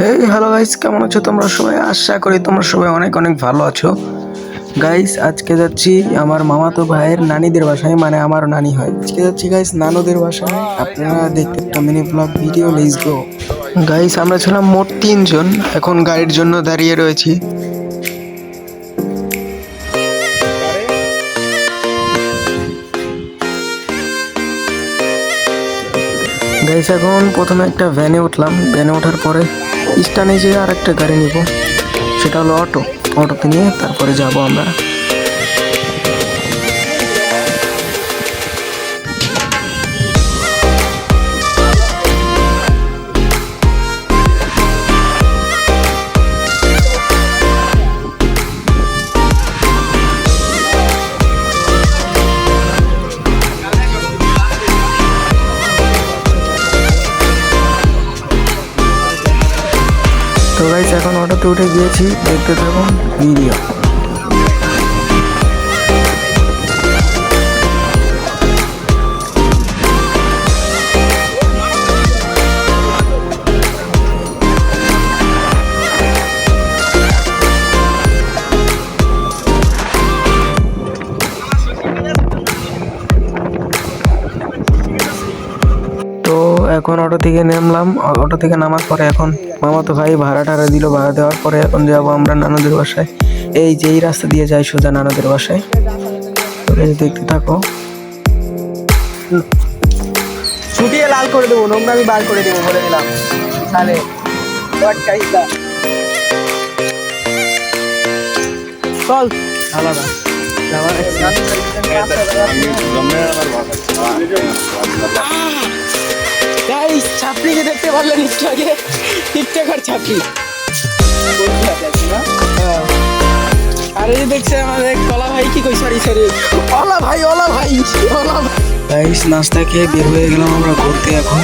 Hey hello guys, কেমন আছো তোমরা সবাই? আশা করি তোমরা সবাই অনেক অনেক ভালো আছো। গাইস, আজকে যাচ্ছি আমার মামাতো ভাইয়ের নানিদের বাসায়, মানে আমার নানি হয়। আজকে যাচ্ছি গাইস নানুদের বাসায়। আপনারা দেখতে একটা mini blog video, let's go. Guys, আমরা ছিলাম মোট 3 জন, এখন গাড়ির জন্য দাঁড়িয়ে রয়েছি। গাইস, এখন প্রথমে একটা ভ্যানে উঠলাম। ভ্যানে ওঠার পরে স্ট্যান্ডে যেয়ে আর একটা গাড়ি নিব, সেটা হলো অটো। অটোতে নিয়ে তারপরে যাব আমরা। তো গাইস, এখন অটোতে উঠে গিয়েছি, দেখতে থাকুন ভিডিও। তো এখন অটো থেকে নামলাম। অটো থেকে নামার পরে এখন মামাতো ভাই ভাড়া টাড়া দিল। ভাড়া দেওয়ার পরে এখন যাবো আমরা নানুদের বাসায়। এই যে এই রাস্তা দিয়ে যাই সোজা নানুদের বাসায়। দেখতে থাকো। ছুটিয়ে লাল করে দেবো, নোংরা আমি বার করে দেবো, বলে দিলাম। তাহলে চল আলাদা ছাপড়িকে দেখতে পারলেন একটু আগে, টিকটকার ছাপড়ি। আর এই দেখছে আমাদের কলা ভাই, কি কই, সরি ওলা ভাই গাইস, নাস্তা খেয়ে বের হয়ে গেলাম আমরা ঘুরতে এখন।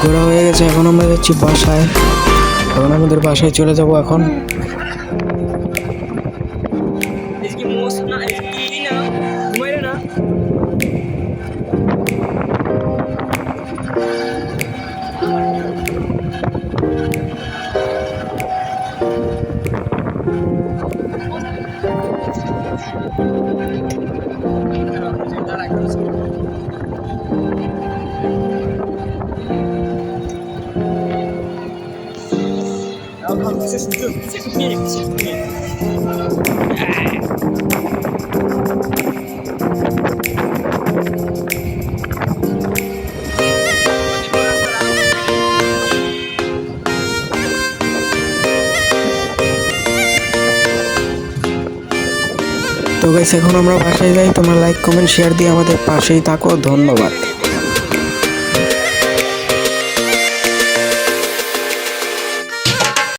ঘোরা হয়ে গেছে, এখন আমরা যাচ্ছি বাসায়। এখন আমাদের বাসায় চলে যাব এখন। তো গাইস, এখন আমরা বাসায় যাই। তোমরা লাইক কমেন্ট শেয়ার দিয়ে আমাদের পাশেই থাকো। ধন্যবাদ।